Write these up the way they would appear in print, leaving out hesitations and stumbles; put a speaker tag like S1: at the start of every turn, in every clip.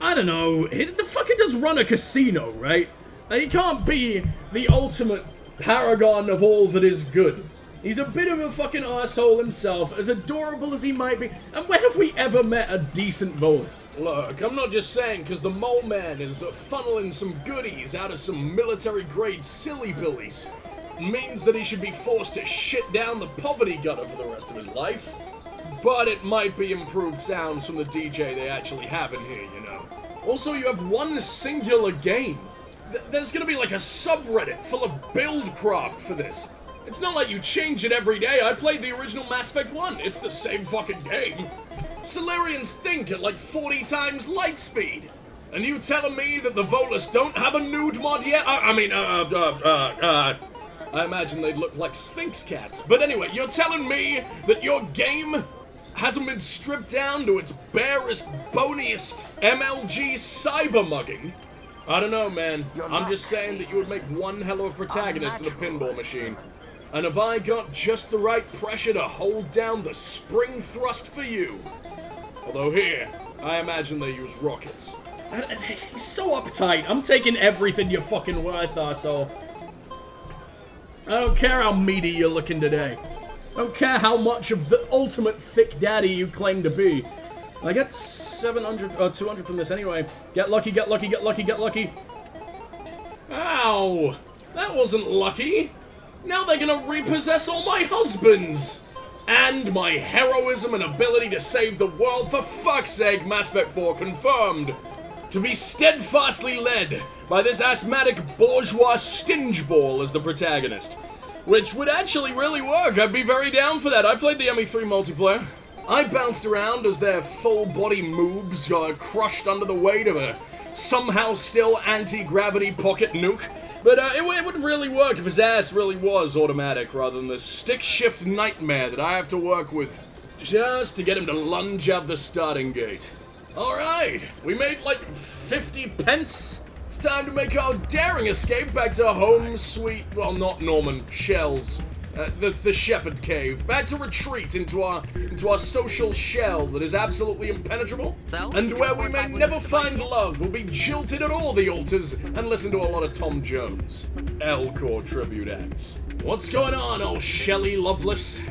S1: I don't know, the fucker does run a casino, right? Now, he can't be the ultimate paragon of all that is good. He's a bit of a fucking asshole himself, as adorable as he might be. And when have we ever met a decent Volant? Look, I'm not just saying because the mole man is funneling some goodies out of some military-grade silly billies means that he should be forced to shit down the poverty gutter for the rest of his life. But it might be improved sounds from the DJ they actually have in here, you know. Also, you have one singular game. There's gonna be like a subreddit full of buildcraft for this. It's not like you change it every day. I played the original Mass Effect 1. It's the same fucking game. Solarians think at like 40 times light speed. And you telling me that the Volus don't have a nude mod yet? I imagine they'd look like Sphinx cats. But anyway, you're telling me that your game hasn't been stripped down to its barest, boniest MLG cyber mugging? I don't know, man. I'm just saying that you would make one hell of a protagonist in a pinball machine. And have I got just the right pressure to hold down the spring thrust for you? Although here, I imagine they use rockets. He's so uptight. I'm taking everything you're fucking worth, arsehole. I don't care how meaty you're looking today. I don't care how much of the ultimate thick daddy you claim to be. I get 700 or 200 from this anyway. Get lucky, get lucky, get lucky, get lucky. Ow! That wasn't lucky. Now they're gonna repossess all my husbands! And my heroism and ability to save the world, for fuck's sake, Mass Effect 4 confirmed! To be steadfastly led by this asthmatic bourgeois stinge ball as the protagonist. Which would actually really work, I'd be very down for that. I played the ME3 multiplayer. I bounced around as their full-body moobs got crushed under the weight of a somehow still anti-gravity pocket nuke. But it would really work if his ass really was automatic rather than the stick-shift nightmare that I have to work with just to get him to lunge out the starting gate. Alright, we made like 50 pence. It's time to make our daring escape back to home sweet, well, not Norman, Shell's. The Shepherd Cave. Back to retreat into our social shell that is absolutely impenetrable. And where we may never find love, we'll be jilted at all the altars and listen to a lot of Tom Jones. Elcor tribute acts. What's going on, old Shelley Loveless?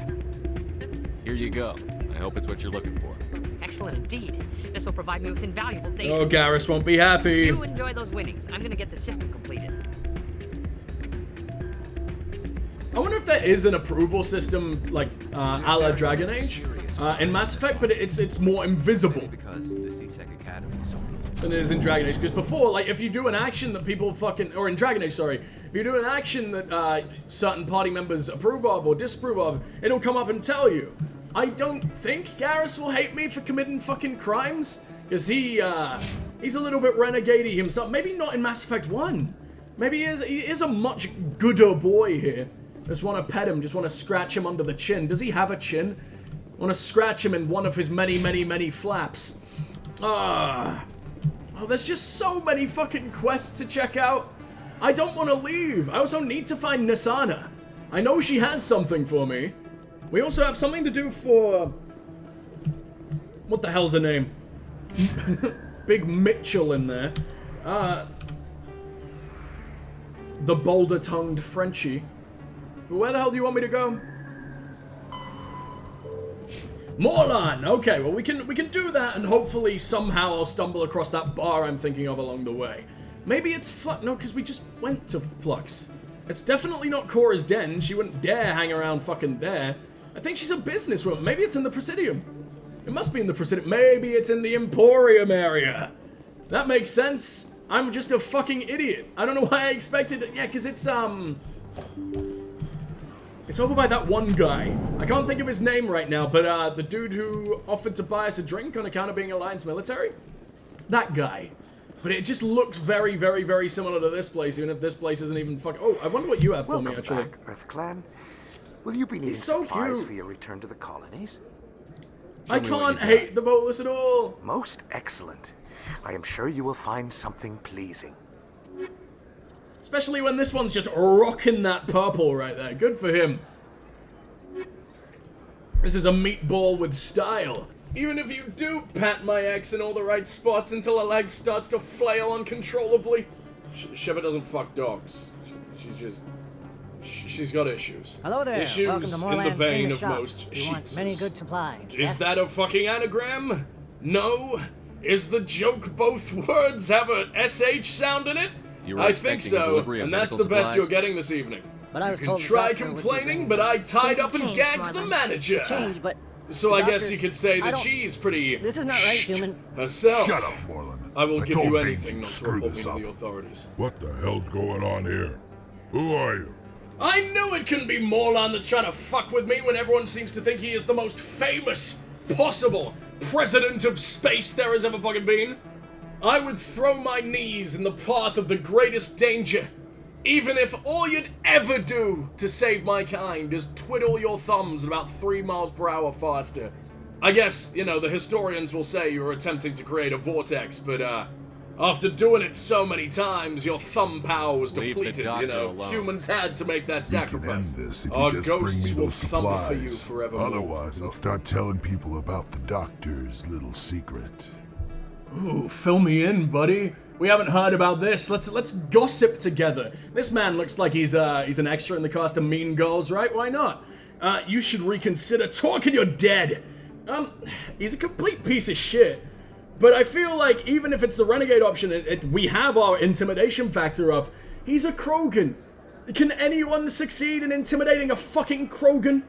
S2: Here you go. I hope it's what you're looking for.
S3: Excellent indeed. This will provide me with invaluable data.
S1: Oh, Garrus won't be happy.
S3: You enjoy those winnings. I'm gonna get the system completed.
S1: I wonder if there is an approval system like a la Dragon Age in Mass Effect, but it's more invisible than it is in Dragon Age. Because before, like, if you do an action that people fucking, or in Dragon Age, sorry, if you do an action that certain party members approve of or disapprove of, it'll come up and tell you. I don't think Garrus will hate me for committing fucking crimes, because he's a little bit renegade-y himself. Maybe not in Mass Effect 1. Maybe he is a much gooder boy here. Just want to pet him, just want to scratch him under the chin. Does he have a chin? Want to scratch him in one of his many, many, many flaps. Oh, there's just so many fucking quests to check out. I don't want to leave. I also need to find Nisana. I know she has something for me. We also have something to do for... What the hell's her name? Big Mitchell in there. The boulder-tongued Frenchie. Where the hell do you want me to go? Morlan! Okay, well we can do that and hopefully somehow I'll stumble across that bar I'm thinking of along the way. Maybe it's Flux. No, because we just went to Flux. It's definitely not Cora's den. She wouldn't dare hang around fucking there. I think she's a businesswoman. Maybe it's in the Presidium. It must be in the Presidium. Maybe it's in the Emporium area. That makes sense. I'm just a fucking idiot. I don't know why I expected it. Yeah, because it's over by that one guy. I can't think of his name right now, but the dude who offered to buy us a drink on account of being Alliance military? That guy. But it just looks very, very, very similar to this place, even if this place isn't even fucking... Oh, I wonder what you have for me, actually.
S4: Welcome back, Earth Clan. Will you be needing
S1: so
S4: supplies
S1: cute.
S4: for your return to the colonies?
S1: I can't hate the Volus at all.
S4: Most excellent. I am sure you will find something pleasing.
S1: Especially when this one's just rocking that purple right there. Good for him. This is a meatball with style. Even if you do pat my ex in all the right spots until her leg starts to flail uncontrollably. Shepard doesn't fuck dogs. She's got issues.
S5: Hello there.
S1: Issues
S5: Welcome to
S1: in the
S5: Moreland's
S1: vein
S5: famous
S1: of
S5: shop.
S1: most
S5: You want many
S1: sheeps.
S5: good supplies.
S1: Is
S5: Yes?
S1: that a fucking anagram? No? Is the joke both words have a SH sound in it?
S2: You were
S1: I think
S2: expecting a
S1: so,
S2: delivery of
S1: and that's the
S2: medical
S1: best
S2: supplies?
S1: you're getting this evening.
S5: But I was
S1: You
S5: told
S1: can
S5: the
S1: try
S5: doctor would be
S1: complaining,
S5: bringing
S1: but I tied
S3: Things
S1: up
S3: have
S1: and
S3: changed,
S1: gagged the
S3: Marlon.
S1: manager.
S5: Change, but
S1: So
S5: the
S1: I guess
S5: doctor-
S1: you could say
S5: I
S1: that
S5: don't-
S1: she's pretty
S5: This is not right, human.
S1: herself.
S6: Shut up, Moreland.
S1: I will give
S6: told
S1: you
S6: Baines
S1: anything
S6: you'd
S1: not to
S6: screw
S1: report me
S6: this
S1: to
S6: up.
S1: the authorities.
S6: What the hell's going on here? Who are you?
S1: I knew it couldn't be Morlan that's trying to fuck with me when everyone seems to think he is the most famous possible president of space there has ever fucking been. I would throw my knees in the path of the greatest danger, even if all you'd ever do to save my kind is twiddle your thumbs at about 3 miles per hour faster. I guess, you know, the historians will say you were attempting to create a vortex, but, after doing it so many times, your thumb power was
S2: Leave the
S1: depleted,
S2: doctor
S1: you know.
S2: alone.
S1: Humans had to make that
S6: You can
S1: sacrifice.
S6: end this if
S1: Our
S6: you just bring
S1: ghosts
S6: me
S1: will
S6: those
S1: thump for you
S6: supplies.
S1: forevermore.
S6: Otherwise, I'll start telling people about the doctor's little secret.
S1: Ooh, fill me in, buddy. We haven't heard about this. Let's gossip together. This man looks like he's an extra in the cast of Mean Girls, right? Why not? You should reconsider talking. You're dead. He's a complete piece of shit. But I feel like even if it's the renegade option, we have our intimidation factor up. He's a Krogan. Can anyone succeed in intimidating a fucking Krogan?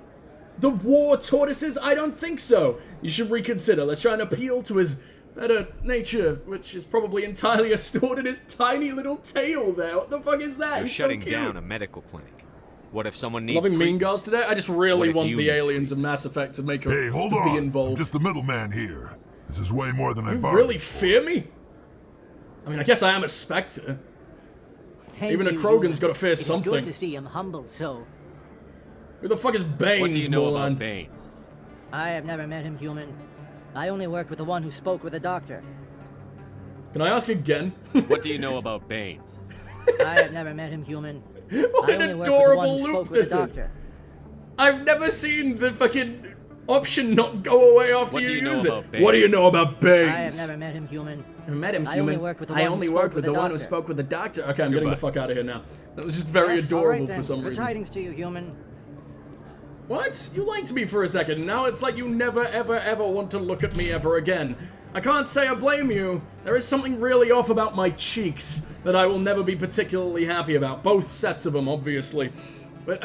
S1: The war tortoises? I don't think so. You should reconsider. Let's try and appeal to his better nature, which is probably entirely stored in his tiny little tail there. What the fuck is that?
S2: You're
S1: He's so
S2: shutting
S1: cute.
S2: down a medical clinic. What if someone needs
S1: Loving Mean
S2: treatment?
S1: Girls today? I just
S2: What
S1: really
S2: if
S1: want
S2: you
S1: the
S2: need
S1: aliens of Mass Effect to make
S6: Hey, hold
S1: to
S6: on.
S1: be
S6: I'm
S1: involved.
S6: just the middleman here. This is way more than I
S1: You
S6: bargained
S1: really
S6: for.
S1: fear me? I mean, I guess I am a Spectre.
S5: Thank
S1: Even a
S5: you,
S1: Krogan's
S5: human.
S1: gotta fear
S5: It's
S1: something.
S5: good to see him humbled so.
S1: Who the fuck is Baines,
S2: What do you know
S1: Morlan?
S2: about Baines?
S5: I have never met him, human. I only worked with the one who spoke with the doctor.
S1: Can I ask again?
S2: What do you know about Baines?
S5: I have never met him, human.
S1: What
S5: I
S1: an
S5: only worked with the one
S1: adorable
S5: who
S1: loop
S5: spoke with
S1: this
S5: the
S1: is.
S5: doctor.
S1: I've never seen the fucking option not go away after
S2: What do
S1: you
S2: you know
S1: use
S2: about
S1: it.
S2: Baines?
S1: What do you know about Baines?
S5: I have never met him, human.
S1: I met him,
S5: I
S1: human.
S5: only worked with the
S1: I
S5: one who
S1: only
S5: spoke
S1: worked with
S5: with
S1: the
S5: the
S1: one who
S5: doctor.
S1: spoke with the doctor. Okay, I'm getting the
S2: Goodbye.
S1: fuck out of here now. That was just very
S5: Yes, all
S1: adorable
S5: right, then.
S1: for some
S5: Good
S1: reason.
S5: tidings to you, human.
S1: What? You liked me for a second. Now it's like you never, ever, ever want to look at me ever again. I can't say I blame you. There is something really off about my cheeks that I will never be particularly happy about. Both sets of them, obviously. But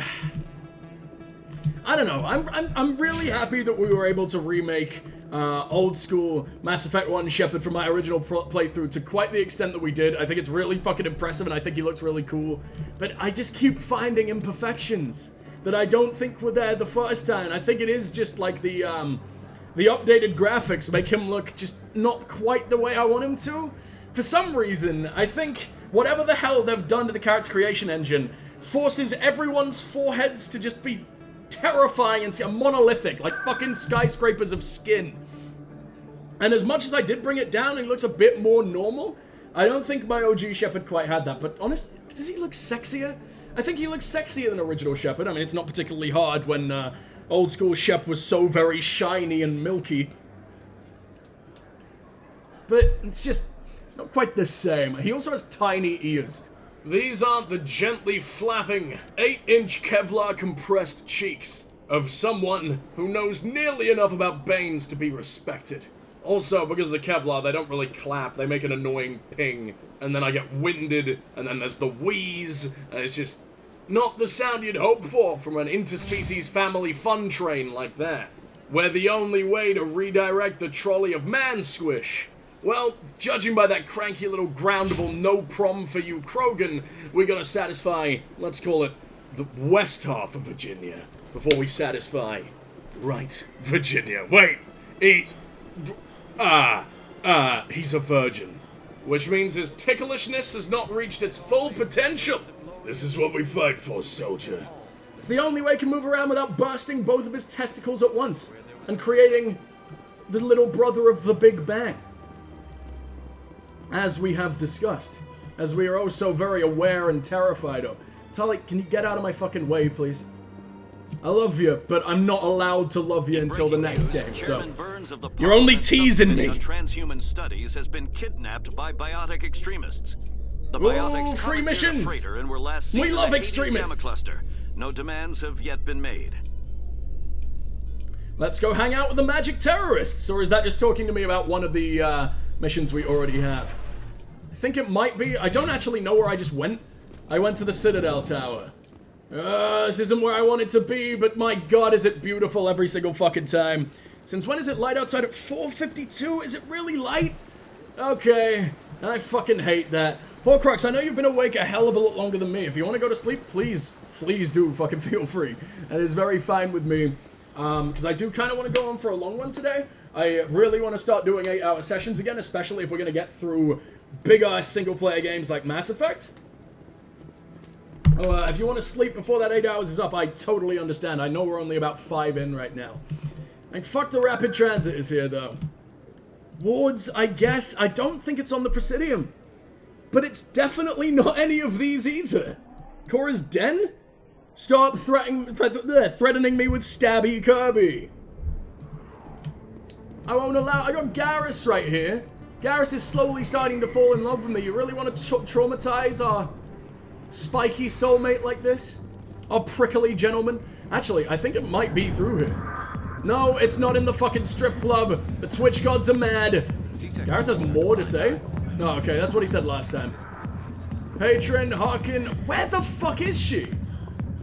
S1: I don't know. I'm really happy that we were able to remake old school Mass Effect 1 Shepard from my original playthrough to quite the extent that we did. I think it's really fucking impressive and I think he looks really cool. But I just keep finding imperfections that I don't think were there the first time. I think it is just like the updated graphics make him look just not quite the way I want him to. For some reason, I think whatever the hell they've done to the character creation engine forces everyone's foreheads to just be terrifying and monolithic, like fucking skyscrapers of skin. And as much as I did bring it down, he looks a bit more normal. I don't think my OG Shepard quite had that, but honestly, does he look sexier? I think he looks sexier than original Shepard. I mean, it's not particularly hard when old school Shep was so very shiny and milky. But it's not quite the same. He also has tiny ears. These aren't the gently flapping 8-inch Kevlar compressed cheeks of someone who knows nearly enough about Baines to be respected. Also, because of the Kevlar, they don't really clap. They make an annoying ping, and then I get winded, and then there's the wheeze, and it's just not the sound you'd hope for from an interspecies family fun train like that. Where the only way to redirect the trolley of man squish, well, judging by that cranky little groundable no prom for you Krogan, we gotta satisfy, let's call it, the west half of Virginia, before we satisfy right Virginia. Wait, he's a virgin, which means his ticklishness has not reached its full potential. This is what we fight for, soldier. It's the only way he can move around without bursting both of his testicles at once and creating the little brother of the Big Bang. As we have discussed, as we are oh so very aware and terrified of. Tully, can you get out of my fucking way, please? I love you, but I'm not allowed to love you until the next game, so...
S7: Chairman Burns of the
S1: You're only
S7: Parliament
S1: teasing me.
S7: Subcommittee on Transhuman Studies has been kidnapped by biotic extremists. The
S1: Ooh,
S7: biotics
S1: free
S7: commandeered a
S1: missions.
S7: freighter and were last seen
S1: We
S7: in
S1: love
S7: the Hades
S1: extremists.
S7: Gamma cluster. No demands have yet been made.
S1: Let's go hang out with the magic terrorists, or is that just talking to me about one of the missions we already have? I think it might be. I don't actually know where I just went. I went to the Citadel Tower. This isn't where I wanted to be, but my god, is it beautiful every single fucking time. Since when is it light outside at 4:52? Is it really light? Okay, I fucking hate that. Horcrux, I know you've been awake a hell of a lot longer than me. If you want to go to sleep, please do fucking feel free. That is very fine with me. Because I do kind of want to go on for a long one today. I really want to start doing 8-hour sessions again, especially if we're going to get through big-ass single-player games like Mass Effect. If you want to sleep before that 8 hours is up, I totally understand. I know we're only about 5 in right now. And fuck the rapid transit is here, though. Wards, I guess. I don't think it's on the Presidium. But it's definitely not any of these either. Cora's Den? Stop threatening me with Stabby Kirby. I won't allow... I got Garrus right here. Garrus is slowly starting to fall in love with me. You really want to traumatize our spiky soulmate like this? Our prickly gentleman? Actually, I think it might be through here. No, it's not in the fucking strip club. The Twitch gods are mad. Garrus has more to say? No, okay, that's what he said last time. Patron, Harkin, where the fuck is she?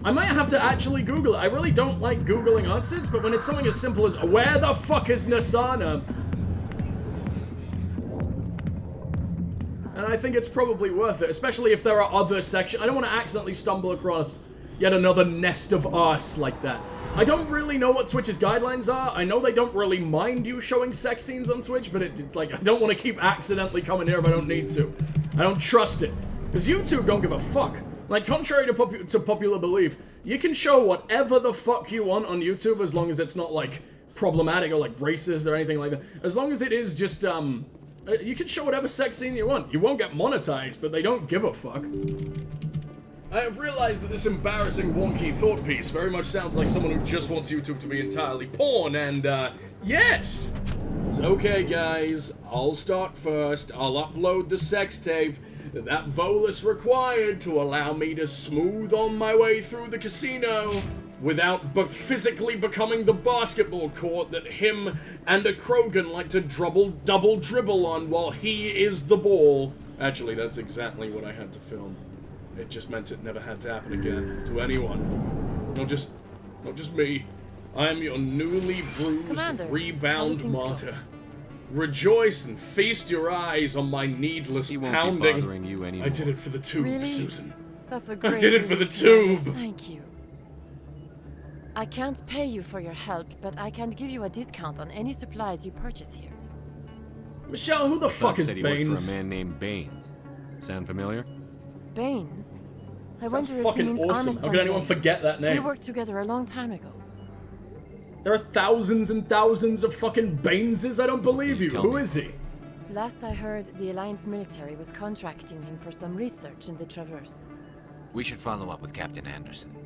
S1: I might have to actually Google it. I really don't like Googling answers, but when it's something as simple as, where the fuck is Nasana? And I think it's probably worth it, especially if there are other sections. I don't want to accidentally stumble across yet another nest of arse like that. I don't really know what Twitch's guidelines are. I know they don't really mind you showing sex scenes on Twitch, but it's like, I don't want to keep accidentally coming here if I don't need to. I don't trust it. Because YouTube don't give a fuck. Like, contrary to popular belief, you can show whatever the fuck you want on YouTube as long as it's not, like, problematic or, like, racist or anything like that. As long as it is just, you can show whatever sex scene you want. You won't get monetized, but they don't give a fuck. I have realized that this embarrassing, wonky thought piece very much sounds like someone who just wants YouTube to be entirely porn, and, yes! It's okay, guys. I'll start first. I'll upload the sex tape that Volus required to allow me to smooth on my way through the casino without physically becoming the basketball court that him and a Krogan like to double dribble on while he is the ball. Actually, that's exactly what I had to film. It just meant it never had to happen again to anyone. Not just me. I am your newly bruised
S3: Commander,
S1: rebound martyr. Rejoice and feast your eyes on my needless pounding.
S2: Bothering you anymore.
S1: I did it for the tube,
S8: Really?
S1: Susan.
S8: That's a great
S1: I did it for the
S8: relief, Commander.
S1: tube.
S8: Thank you. I can't pay you for your help, but I can give you a discount on any supplies you purchase here.
S1: Michelle, who the fuck is
S2: Said he worked
S1: Baines?
S2: for a man named Baines. Sound familiar?
S8: Baines? I
S1: Sounds
S8: wonder if he
S1: fucking
S8: means
S1: awesome.
S8: Armistead
S1: How could anyone
S8: Baines.
S1: forget that
S8: We
S1: name?
S8: worked together a long time ago.
S1: There are thousands and thousands of fucking Baineses. I don't believe you.
S2: Tell
S1: Who
S2: me.
S1: is he?
S8: Last I heard, the Alliance military was contracting him for some research in the Traverse.
S9: We should follow up with Captain Anderson.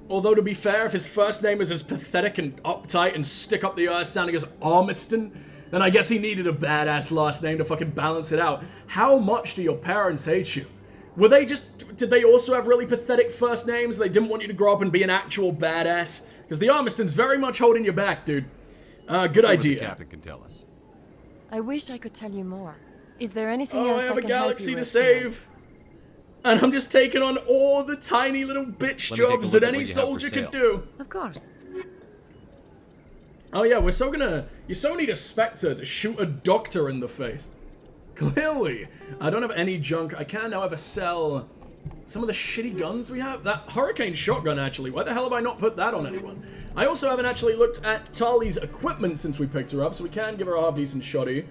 S1: Although, to be fair, if his first name is as pathetic and uptight and stick up the ass sounding as Armiston, then I guess he needed a badass last name to fucking balance it out. How much do your parents hate you? Were they did they also have really pathetic first names? They didn't want you to grow up and be an actual badass? Because the Armiston's very much holding you back, dude. Good
S2: See what
S1: idea.
S2: The captain can tell us.
S8: I wish I could tell you more. Is there anything
S1: Oh,
S8: else
S1: I have a
S8: can help
S1: galaxy
S8: you
S1: to
S8: with,
S1: save. And I'm just taking on all the tiny little bitch
S2: Let me take a
S1: jobs
S2: look
S1: that
S2: at
S1: any
S2: what you have for
S1: soldier
S2: sale.
S1: could do.
S8: Of course.
S1: Oh yeah, you so need a Spectre to shoot a doctor in the face. Clearly, I don't have any junk. I can, however, sell some of the shitty guns we have. That Hurricane shotgun, actually. Why the hell have I not put that on anyone? I also haven't actually looked at Tali's equipment since we picked her up, so we can give her a half-decent shoddy.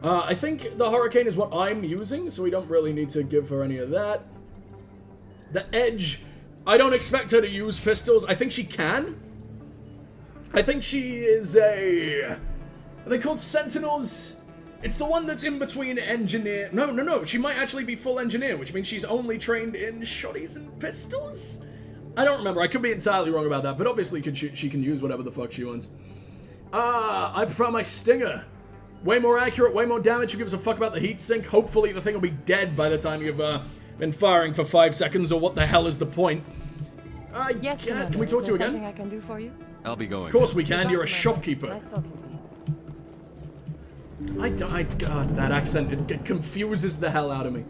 S1: I think the Hurricane is what I'm using, so we don't really need to give her any of that. The Edge, I don't expect her to use pistols. I think she can. I think she is are they called Sentinels? It's the one that's in between engineer. No. She might actually be full engineer, which means she's only trained in shotties and pistols. I don't remember. I could be entirely wrong about that, but obviously she can use whatever the fuck she wants. I prefer my Stinger. Way more accurate, way more damage. Who gives a fuck about the heat sink? Hopefully the thing will be dead by the time you've been firing for 5 seconds, or what the hell is the point?
S8: Yes,
S1: can
S8: Commander.
S1: we talk
S8: Is
S1: to you
S8: there
S1: again?
S8: something I can do for you?
S2: I'll be going.
S1: Of course we can.
S8: Goodbye,
S1: You're a
S8: Commander.
S1: shopkeeper.
S8: Nice talking to you.
S1: God, that accent, it confuses the hell out of me.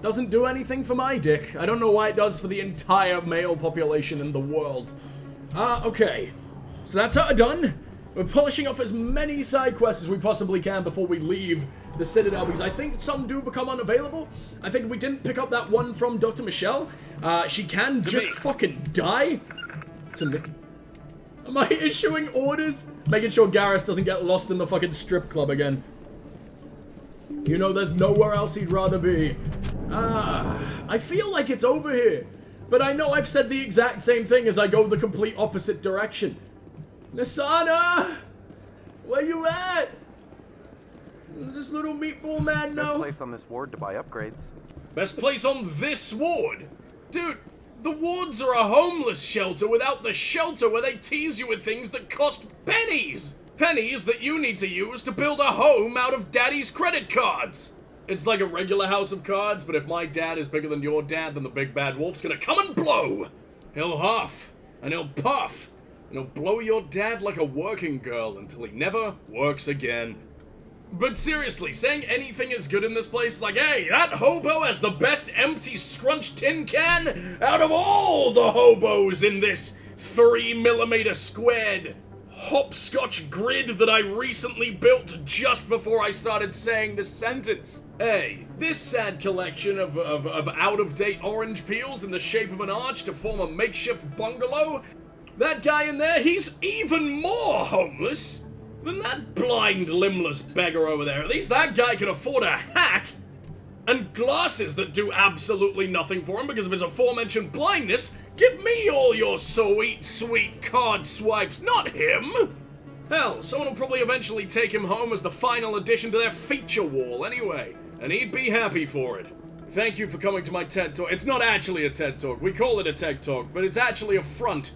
S1: Doesn't do anything for my dick. I don't know why it does for the entire male population in the world. Okay. So that's her done. We're polishing off as many side quests as we possibly can before we leave the Citadel, because I think some do become unavailable. I think if we didn't pick up that one from Dr. Michelle, she can just fucking die. To me. Am I issuing orders? Making sure Garrus doesn't get lost in the fucking strip club again. You know, there's nowhere else he'd rather be. I feel like it's over here. But I know I've said the exact same thing as I go the complete opposite direction. Nasana! Where you at? Does this little meatball man know?
S4: Best place on this ward to buy upgrades.
S1: Best place on this ward? Dude, the wards are a homeless shelter without the shelter where they tease you with things that cost pennies. Pennies that you need to use to build a home out of daddy's credit cards. It's like a regular house of cards, but if my dad is bigger than your dad, then the big bad wolf's gonna come and blow. He'll huff, and he'll puff, and he'll blow your dad like a working girl until he never works again. But seriously, saying anything is good in this place, like, hey, that hobo has the best empty scrunched tin can out of all the hobos in this 3mm squared hopscotch grid that I recently built just before I started saying this sentence. Hey, this sad collection of out-of-date orange peels in the shape of an arch to form a makeshift bungalow, that guy in there, he's even more homeless than that blind, limbless beggar over there. At least that guy can afford a hat and glasses that do absolutely nothing for him because of his aforementioned blindness. Give me all your sweet, sweet card swipes, not him. Hell, someone will probably eventually take him home as the final addition to their feature wall anyway, and he'd be happy for it. Thank you for coming to my TED Talk. It's not actually a TED Talk. We call it a TED Talk, but it's actually a front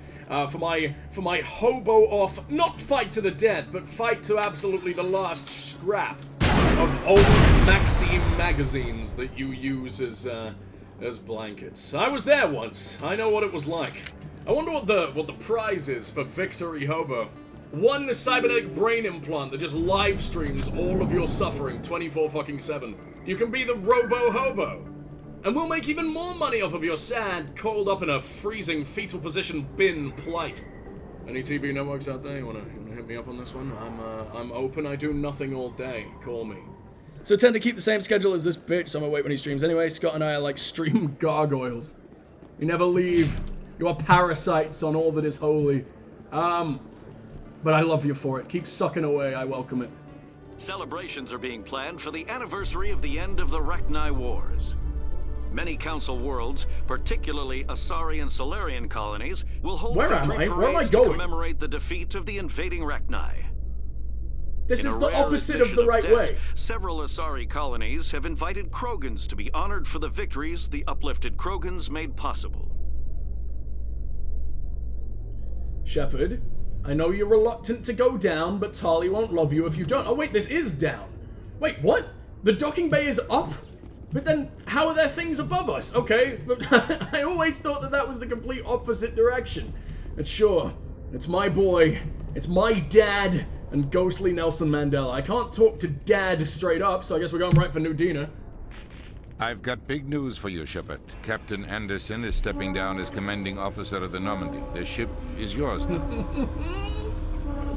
S1: for my hobo off, not fight to the death, but fight to absolutely the last scrap of old Maxim magazines that you use as blankets. I was there once. I know what it was like. I wonder what the prize is for Victory Hobo. One cybernetic brain implant that just live streams all of your suffering 24/7. You can be the Robo Hobo. And we'll make even more money off of your sad, coiled up in a freezing fetal position bin plight. Any TV networks out there? You wanna hit me up on this one? I'm open. I do nothing all day. Call me. So tend to keep the same schedule as this bitch, so I'm gonna wait when he streams. Anyway, Scott and I are like stream gargoyles. You never leave. You are parasites on all that is holy. But I love you for it. Keep sucking away. I welcome it.
S7: Celebrations are being planned for the anniversary of the end of the Rachni Wars. Many Council worlds, particularly Asari and Solarian colonies, will hold victory parades to commemorate the defeat of the invading Rachni.
S1: This is the opposite of the right way.
S7: Several Asari colonies have invited Krogans to be honored for the victories the uplifted Krogans made possible.
S1: Shepard, I know you're reluctant to go down, but Tali won't love you if you don't. Oh wait, this is down. Wait, what? The docking bay is up? But then, how are there things above us? Okay, but I always thought that was the complete opposite direction. But sure, it's my boy, it's my dad, and ghostly Nelson Mandela. I can't talk to Dad straight up, so I guess we're going right for Nudina.
S10: I've got big news for you, Shepard. Captain Anderson is stepping down as commanding officer of the Normandy. The ship is yours now.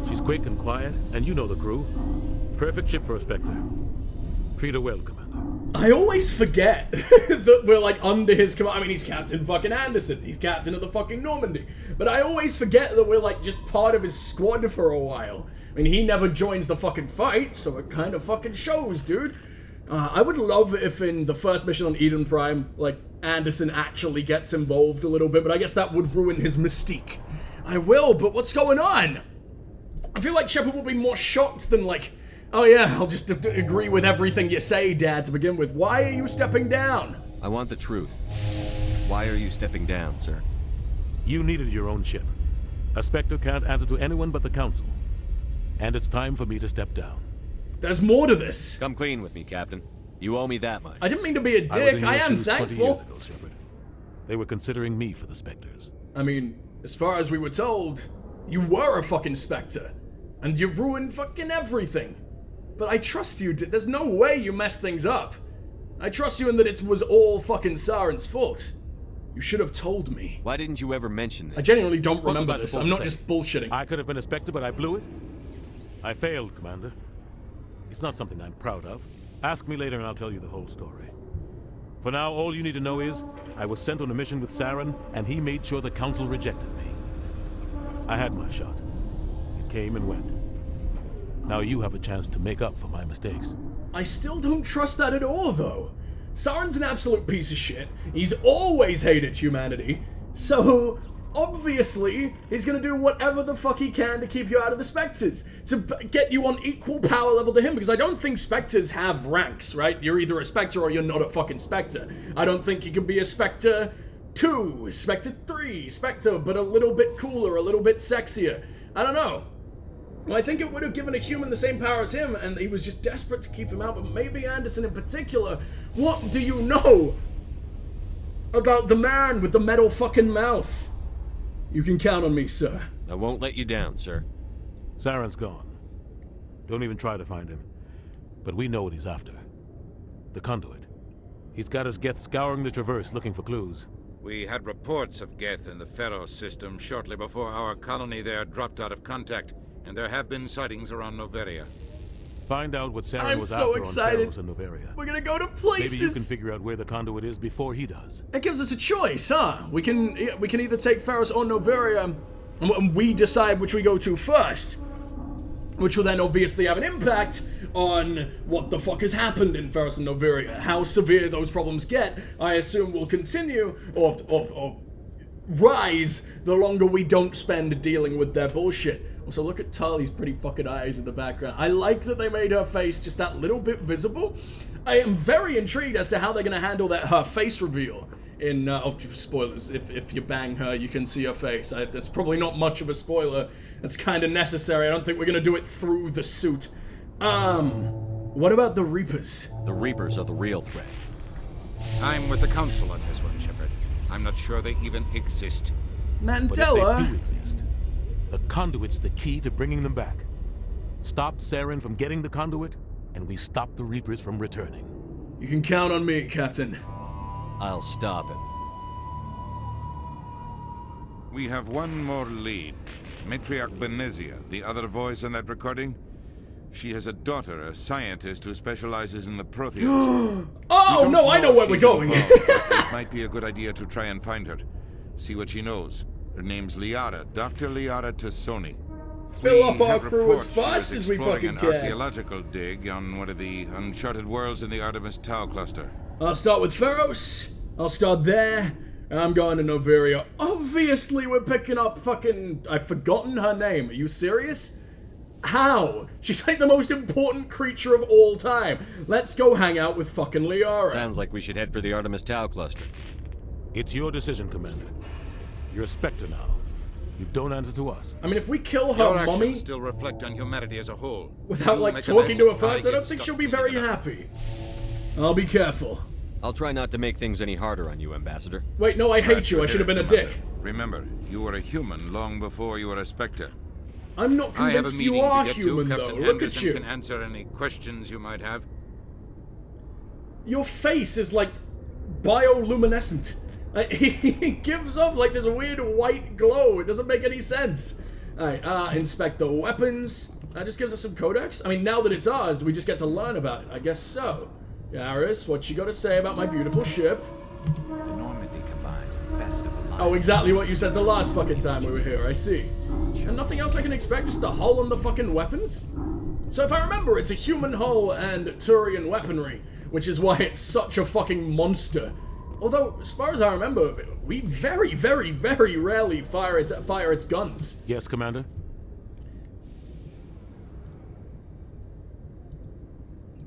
S11: She's quick and quiet, and you know the crew. Perfect ship for a Spectre. Treat her well, Commander.
S1: I always forget that we're like under his command. I mean, he's Captain fucking Anderson. He's captain of the fucking Normandy. But I always forget that we're like just part of his squad for a while. I mean, he never joins the fucking fight, so it kind of fucking shows, dude. I would love if in the first mission on Eden Prime, like, Anderson actually gets involved a little bit, but I guess that would ruin his mystique. I will, but what's going on? I feel like Shepard will be more shocked than like, oh yeah, I'll just agree with everything you say, Dad, to begin with. Why are you stepping down?
S2: I want the truth. Why are you stepping down, sir?
S11: You needed your own ship. A Spectre can't answer to anyone but the Council. And it's time for me to step down.
S1: There's more to this.
S2: Come clean with me, Captain. You owe me that much.
S1: I didn't mean to be a dick.
S11: I was in your
S1: I am
S11: shoes 20
S1: thankful.
S11: years ago, Shepard. They were considering me for the Spectres.
S1: I mean, as far as we were told, you were a fucking Spectre. And you ruined fucking everything. But I trust you. There's no way you messed things up. I trust you in that it was all fucking Saren's fault. You should have told me.
S2: Why didn't you ever mention this?
S1: I genuinely don't
S11: What
S1: remember
S11: was I
S1: this.
S11: supposed
S1: I'm
S11: to
S1: not
S11: say?
S1: just bullshitting.
S11: I could have been a Spectre, but I blew it. I failed, Commander. It's not something I'm proud of. Ask me later and I'll tell you the whole story. For now, all you need to know is, I was sent on a mission with Saren, and he made sure the Council rejected me. I had my shot. It came and went. Now you have a chance to make up for my mistakes.
S1: I still don't trust that at all, though. Saren's an absolute piece of shit. He's always hated humanity. So, obviously, he's gonna do whatever the fuck he can to keep you out of the Spectres. To get you on equal power level to him, because I don't think Spectres have ranks, right? You're either a Spectre or you're not a fucking Spectre. I don't think you can be a Spectre 2, Spectre 3, Spectre, but a little bit cooler, a little bit sexier. I don't know. Well, I think it would have given a human the same power as him, and he was just desperate to keep him out, but maybe Anderson in particular. What do you know about the man with the metal fucking mouth? You can count on me, sir.
S2: I won't let you down, sir.
S11: Saren's gone. Don't even try to find him. But we know what he's after. The conduit. He's got his Geth scouring the Traverse looking for clues.
S10: We had reports of Geth in the Pharaoh system shortly before our colony there dropped out of contact, and there have been sightings around Noveria.
S11: Find out what Saren
S1: I'm
S11: was
S1: so
S11: after
S1: excited.
S11: on Pharaohs and Noveria.
S1: We're gonna go to places.
S11: Maybe you can figure out where the conduit is before he does.
S1: It gives us a choice, huh? We can either take Ferris or Noveria, and we decide which we go to first. Which will then obviously have an impact on what the fuck has happened in Ferris and Noveria. How severe those problems get, I assume, will continue, or rise, the longer we don't spend dealing with their bullshit. Also, look at Tali's pretty fucking eyes in the background. I like that they made her face just that little bit visible. I am very intrigued as to how they're going to handle her face reveal. In, spoilers, if you bang her, you can see her face. That's probably not much of a spoiler. It's kind of necessary. I don't think we're going to do it through the suit. What about the Reapers?
S2: The Reapers are the real threat.
S10: I'm with the Council on this one, Shepard. I'm not sure they even exist.
S1: Mandela.
S11: But if they do exist, the conduit's the key to bringing them back. Stop Saren from getting the conduit, and we stop the Reapers from returning.
S1: You can count on me, Captain.
S2: I'll stop him.
S10: We have one more lead. Matriarch Benezia, the other voice in that recording. She has a daughter, a scientist who specializes in the Protheans.
S1: Oh, no, I know where we're going.
S10: It might be a good idea to try and find her. See what she knows. Her name's Liara, Dr. Liara Tassoni.
S1: Fill up our crew as fast as we fucking
S10: an
S1: can.
S10: archaeological dig on one of the uncharted worlds in the Artemis Tau cluster.
S1: I'll start with Pharos. I'll start there. And I'm going to Noveria. Obviously, we're picking up fucking... I've forgotten her name. Are you serious? How? She's like the most important creature of all time. Let's go hang out with fucking Liara.
S2: Sounds like we should head for the Artemis Tau cluster.
S11: It's your decision, Commander. You're a Spectre now. You don't answer to us.
S1: I mean, if we kill her
S10: Your
S1: mummy...
S10: actions still reflect on humanity as a whole.
S1: Without,
S10: You
S1: like,
S10: make a
S1: talking
S10: mess,
S1: to her first, I
S10: get
S1: don't think
S10: stuck
S1: she'll be
S10: cleaning
S1: very
S10: it up.
S1: happy. I'll be careful.
S2: I'll try not to make things any harder on you, Ambassador.
S1: Wait, no, I hate
S10: Glad
S1: you.
S10: you're
S1: I should have
S10: here,
S1: been a
S10: Commander.
S1: dick.
S10: Remember, you were a human long before you were a Spectre.
S1: I'm not
S10: I have a
S1: convinced
S10: meeting
S1: you are
S10: to get
S1: human,
S10: to.
S1: though.
S10: Captain
S1: Look at
S10: Anderson
S1: you.
S10: can answer any questions you might have.
S1: Your face is, like, bioluminescent. He gives off, like, this weird white glow. It doesn't make any sense. Alright, inspect the weapons. That just gives us some codex. I mean, now that it's ours, do we just get to learn about it? I guess so. Garrus, what you got to say about my beautiful ship?
S9: The Normandy combines the best of alive.
S1: Oh, exactly what you said the last fucking time we were here, I see. And nothing else I can expect, just the hull and the fucking weapons? So if I remember, it's a human hull and Turian weaponry, which is why it's such a fucking monster. Although, as far as I remember, we very, very, very rarely fire its guns.
S11: Yes, Commander?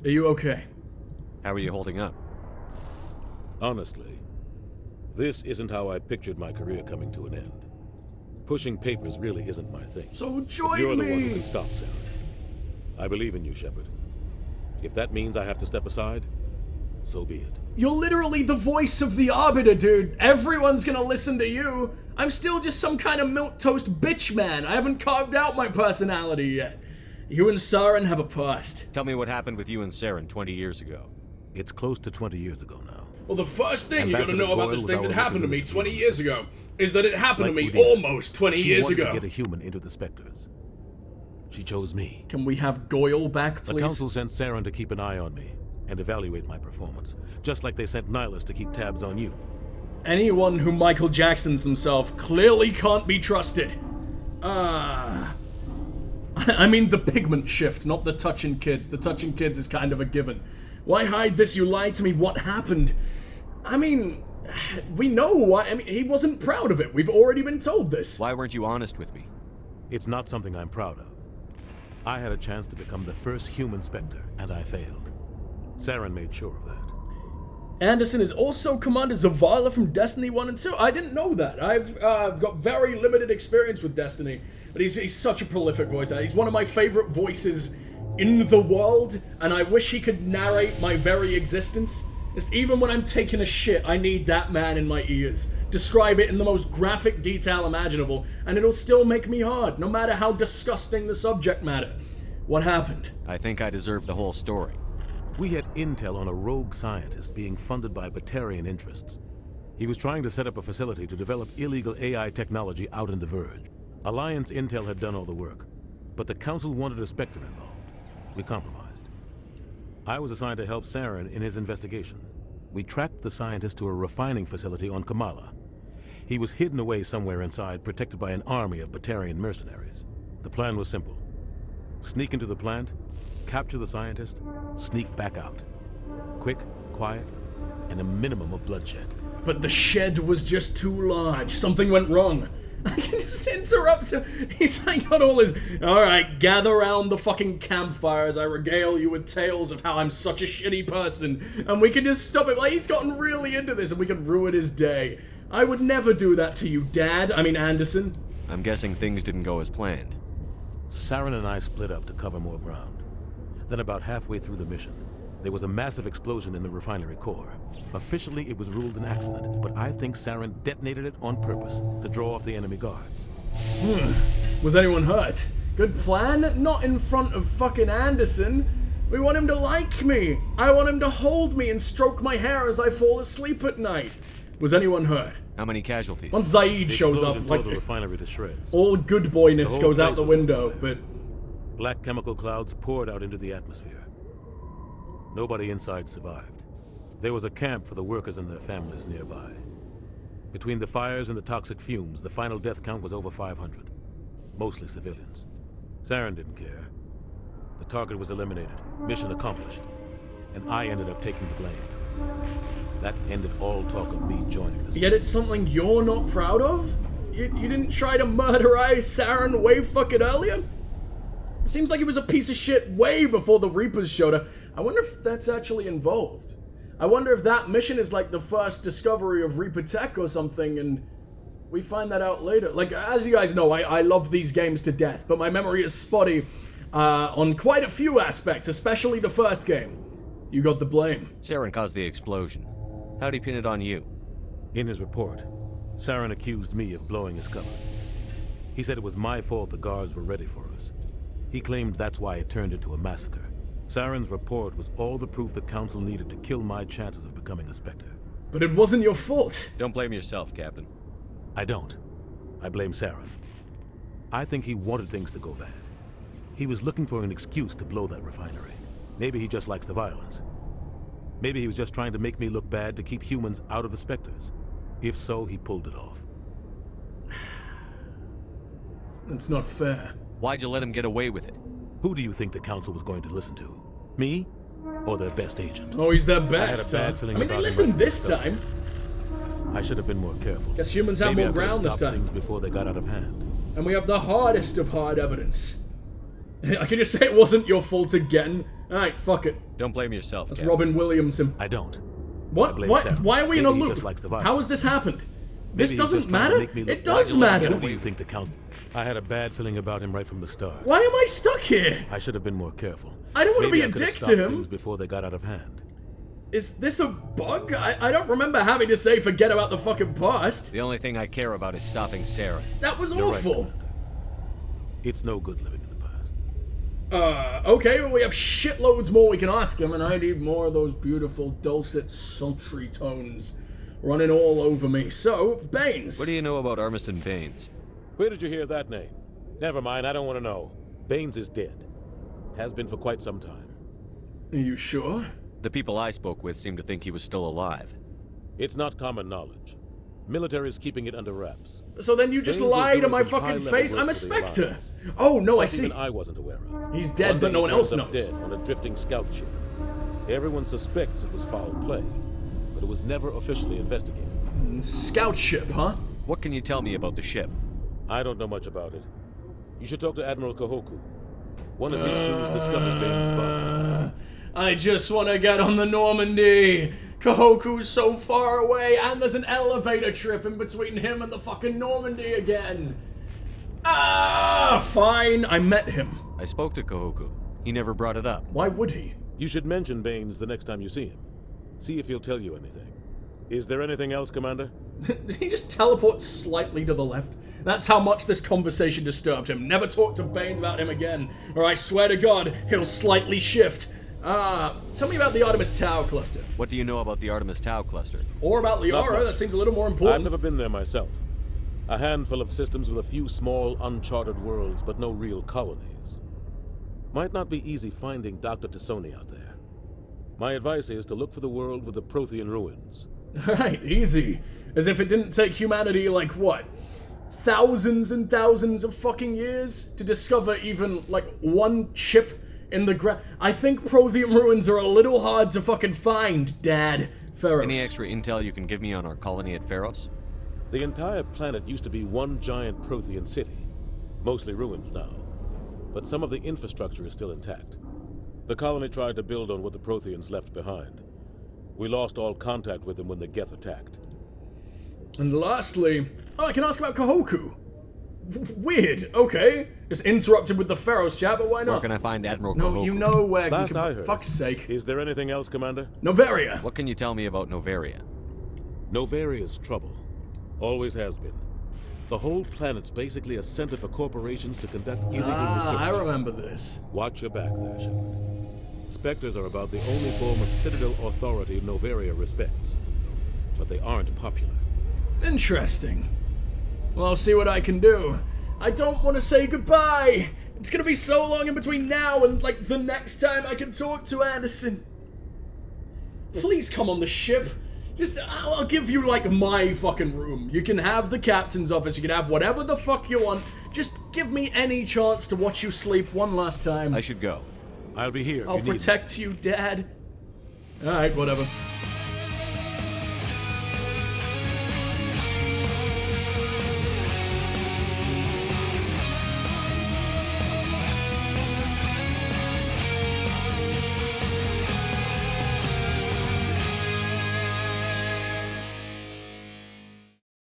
S1: Are you okay?
S2: How are you holding up?
S11: Honestly, this isn't how I pictured my career coming to an end. Pushing papers really isn't my thing.
S1: So join
S11: You're
S1: me.
S11: the one who can stop Saren. I believe in you, Shepard. If that means I have to step aside, so be it.
S1: You're literally the voice of the Arbiter, dude. Everyone's gonna listen to you. I'm still just some kind of milquetoast bitch man. I haven't carved out my personality yet. You and Saren have a past.
S2: Tell me what happened with you and Saren 20 years ago.
S11: It's close to 20 years ago now.
S1: Well, the first thing you gotta
S11: Ambassador
S1: know about
S11: Boyle
S1: this
S11: was
S1: thing
S11: our
S1: that happened to me
S11: representative
S1: 20
S11: in
S1: years ago is that it happened to me
S11: Udina,
S1: almost 20
S11: she
S1: years
S11: wanted
S1: ago.
S11: to get a human into the Spectres. She chose me.
S1: Can we have Goyle back, please?
S11: The Council sent Saren to keep an eye on me and evaluate my performance, just like they sent Nihilus to keep tabs on you.
S1: Anyone who Michael Jacksons themselves clearly can't be trusted. I mean the pigment shift, not the touching kids. The touching kids is kind of a given. Why hide this? You lied to me. What happened? I mean, we know why. I mean, he wasn't proud of it. We've already been told this.
S2: Why weren't you honest with me?
S11: It's not something I'm proud of. I had a chance to become the first human Spectre, and I failed. Saren made sure of that.
S1: Anderson is also Commander Zavala from Destiny 1 and 2. I didn't know that. I've got very limited experience with Destiny, but he's such a prolific voice actor. He's one of my favorite voices in the world, and I wish he could narrate my very existence. Just even when I'm taking a shit, I need that man in my ears. Describe it in the most graphic detail imaginable, and it'll still make me hard, no matter how disgusting the subject matter. What happened?
S2: I think I deserve the whole story.
S11: We had intel on a rogue scientist being funded by Batarian interests. He was trying to set up a facility to develop illegal AI technology out in the Verge. Alliance intel had done all the work, but the Council wanted a Spectre involved. We compromised. I was assigned to help Saren in his investigation. We tracked the scientist to a refining facility on Kamala. He was hidden away somewhere inside, protected by an army of Batarian mercenaries. The plan was simple. Sneak into the plant, capture the scientist, sneak back out. Quick, quiet, and a minimum of bloodshed.
S1: But the shed was just too large. Something went wrong. I can just interrupt him. He's like got all his, alright, gather around the fucking campfire as I regale you with tales of how I'm such a shitty person. And we can just stop it. Like, he's gotten really into this and we could ruin his day. I would never do that to you, Dad. I mean, Anderson.
S2: I'm guessing things didn't go as planned.
S11: Saren and I split up to cover more ground. Then about halfway through the mission, there was a massive explosion in the refinery core. Officially, it was ruled an accident, but I think Saren detonated it on purpose to draw off the enemy guards.
S1: Was anyone hurt? Good plan? Not in front of fucking Anderson. We want him to like me. I want him to hold me and stroke my hair as I fall asleep at night. Was anyone hurt?
S2: How many casualties?
S1: Once Zaid shows up,
S11: tore
S1: like,
S11: the refinery to shreds.
S1: all good boyness
S11: The whole
S1: goes out
S11: place
S1: the
S11: was on
S1: window,
S11: fire.
S1: but...
S11: Black chemical clouds poured out into the atmosphere. Nobody inside survived. There was a camp for the workers and their families nearby. Between the fires and the toxic fumes, the final death count was over 500. Mostly civilians. Saren didn't care. The target was eliminated, mission accomplished, and I ended up taking the blame. That ended all talk of me joining this.
S1: Yet it's something you're not proud of? You didn't try to murderize Saren way fucking earlier? It seems like he was a piece of shit way before the Reapers showed up. I wonder if that's actually involved. I wonder if that mission is like the first discovery of Reaper tech or something, and we find that out later. Like, as you guys know, I love these games to death, but my memory is spotty on quite a few aspects, especially the first game. You got the blame.
S2: Saren caused the explosion. How'd he pin it on you?
S11: In his report, Saren accused me of blowing his cover. He said it was my fault the guards were ready for us. He claimed that's why it turned into a massacre. Saren's report was all the proof the Council needed to kill my chances of becoming a Spectre.
S1: But it wasn't your fault.
S2: Don't blame yourself, Captain.
S11: I don't. I blame Saren. I think he wanted things to go bad. He was looking for an excuse to blow that refinery. Maybe he just likes the violence. Maybe he was just trying to make me look bad to keep humans out of the Spectres. If so, he pulled it off.
S1: That's not fair.
S2: Why'd you let him get away with it?
S11: Who do you think the Council was going to listen to? Me? Or their best agent?
S1: Oh, he's their best,
S11: I had a bad feeling
S1: I mean,
S11: about
S1: they
S11: him
S1: listened
S11: right
S1: this
S11: from the start.
S1: time.
S11: I should have been more careful.
S1: Guess humans have
S11: Maybe
S1: more
S11: I could have
S1: ground this
S11: stopped
S1: time.
S11: things before they got out of hand.
S1: And we have the hardest of hard evidence. I can just say it wasn't your fault again. Alright, fuck it.
S2: Don't blame yourself,
S1: That's
S2: Captain.
S1: Robin Williams him.
S11: I don't.
S1: What?
S11: I blame
S1: What?
S11: Saren.
S1: Why are we in a
S11: Maybe he
S1: loop?
S11: just likes the violence.
S1: How has this happened? This
S11: Maybe he's
S1: doesn't
S11: just trying to
S1: matter?
S11: make me look
S1: It does
S11: bad.
S1: matter.
S11: Who do you think the Count? I had a bad feeling about him right from the start.
S1: Why am I stuck here?
S11: I should have been more careful.
S1: I don't want to be
S11: Maybe
S1: a
S11: I could have
S1: dick to
S11: stopped
S1: him.
S11: things before they got out of hand.
S1: Is this a bug? I don't remember having to say forget about the fucking past.
S2: The only thing I care about is stopping Sarah.
S1: That was
S11: You're
S1: awful.
S11: right, it's no good living in the past.
S1: Okay, well we have shitloads more we can ask him, and I need more of those beautiful, dulcet, sultry tones running all over me. So, Baines.
S2: What do you know about Armiston Baines?
S11: Where did you hear that name? Never mind, I don't want to know. Baines is dead. Has been for quite some time.
S1: Are you sure?
S2: The people I spoke with seem to think he was still alive.
S11: It's not common knowledge. Military is keeping it under wraps.
S1: So then you just
S11: Baines was
S1: lied to
S11: doing
S1: my
S11: some
S1: fucking
S11: high-level
S1: face?
S11: work
S1: I'm a
S11: for the
S1: Spectre.
S11: Alliance.
S1: Oh, no, I
S11: Stuff
S1: see.
S11: even I wasn't aware of.
S1: He's dead,
S11: One
S1: but
S11: day
S1: no
S11: he
S1: one
S11: turns
S1: else
S11: up
S1: knows.
S11: dead on a drifting scout ship. Everyone suspects it was foul play, but it was never officially investigated.
S1: Scout ship, huh?
S2: What can you tell me about the ship?
S11: I don't know much about it. You should talk to Admiral Kahoku. One of his crews discovered Baines' body.
S1: I just want to get on the Normandy. Kahoku's so far away, and there's an elevator trip in between him and the fucking Normandy again. Fine, I met him.
S2: I spoke to Kahoku. He never brought it up.
S1: Why would he?
S11: You should mention Baines the next time you see him. See if he'll tell you anything. Is there anything else, Commander?
S1: Did he just teleport slightly to the left? That's how much this conversation disturbed him. Never talk to Baines about him again, or I swear to God, he'll slightly shift. Tell me about the Artemis Tau cluster.
S2: What do you know about the Artemis Tau cluster?
S1: Or about Liara, that seems a little more important.
S11: I've never been there myself. A handful of systems with a few small, uncharted worlds, but no real colonies. Might not be easy finding Dr. Tassoni out there. My advice is to look for the world with the Prothean ruins.
S1: Right, easy. As if it didn't take humanity, like, what? Thousands and thousands of fucking years to discover even, like, one chip in the ground. I think Prothean ruins are a little hard to fucking find, Dad. Pharos.
S2: Any extra intel you can give me on our colony at Pharos?
S11: The entire planet used to be one giant Prothean city. Mostly ruins now. But some of the infrastructure is still intact. The colony tried to build on what the Protheans left behind. We lost all contact with them when the Geth attacked.
S1: And lastly, I can ask about Kahoku. Weird, okay. Just interrupted with the Pharos chat, but why not?
S2: Where can I find Admiral Kahoku?
S1: No, you know where.
S11: Last I heard.
S1: Fuck's sake.
S11: Is there anything else, Commander?
S1: Novaria.
S2: What can you tell me about Novaria?
S11: Novaria's trouble. Always has been. The whole planet's basically a center for corporations to conduct illegal research.
S1: I remember this.
S11: Watch your back there, Shepard. Spectres are about the only form of Citadel authority Novaria respects. But they aren't popular.
S1: Interesting. Well, I'll see what I can do. I don't want to say goodbye. It's gonna be so long in between now and, like, the next time I can talk to Anderson. Please come on the ship. Just, I'll give you, like, my fucking room. You can have the captain's office. You can have whatever the fuck you want. Just give me any chance to watch you sleep one last time.
S2: I should go.
S11: I'll be here.
S1: I'll protect you, Dad. Alright, whatever.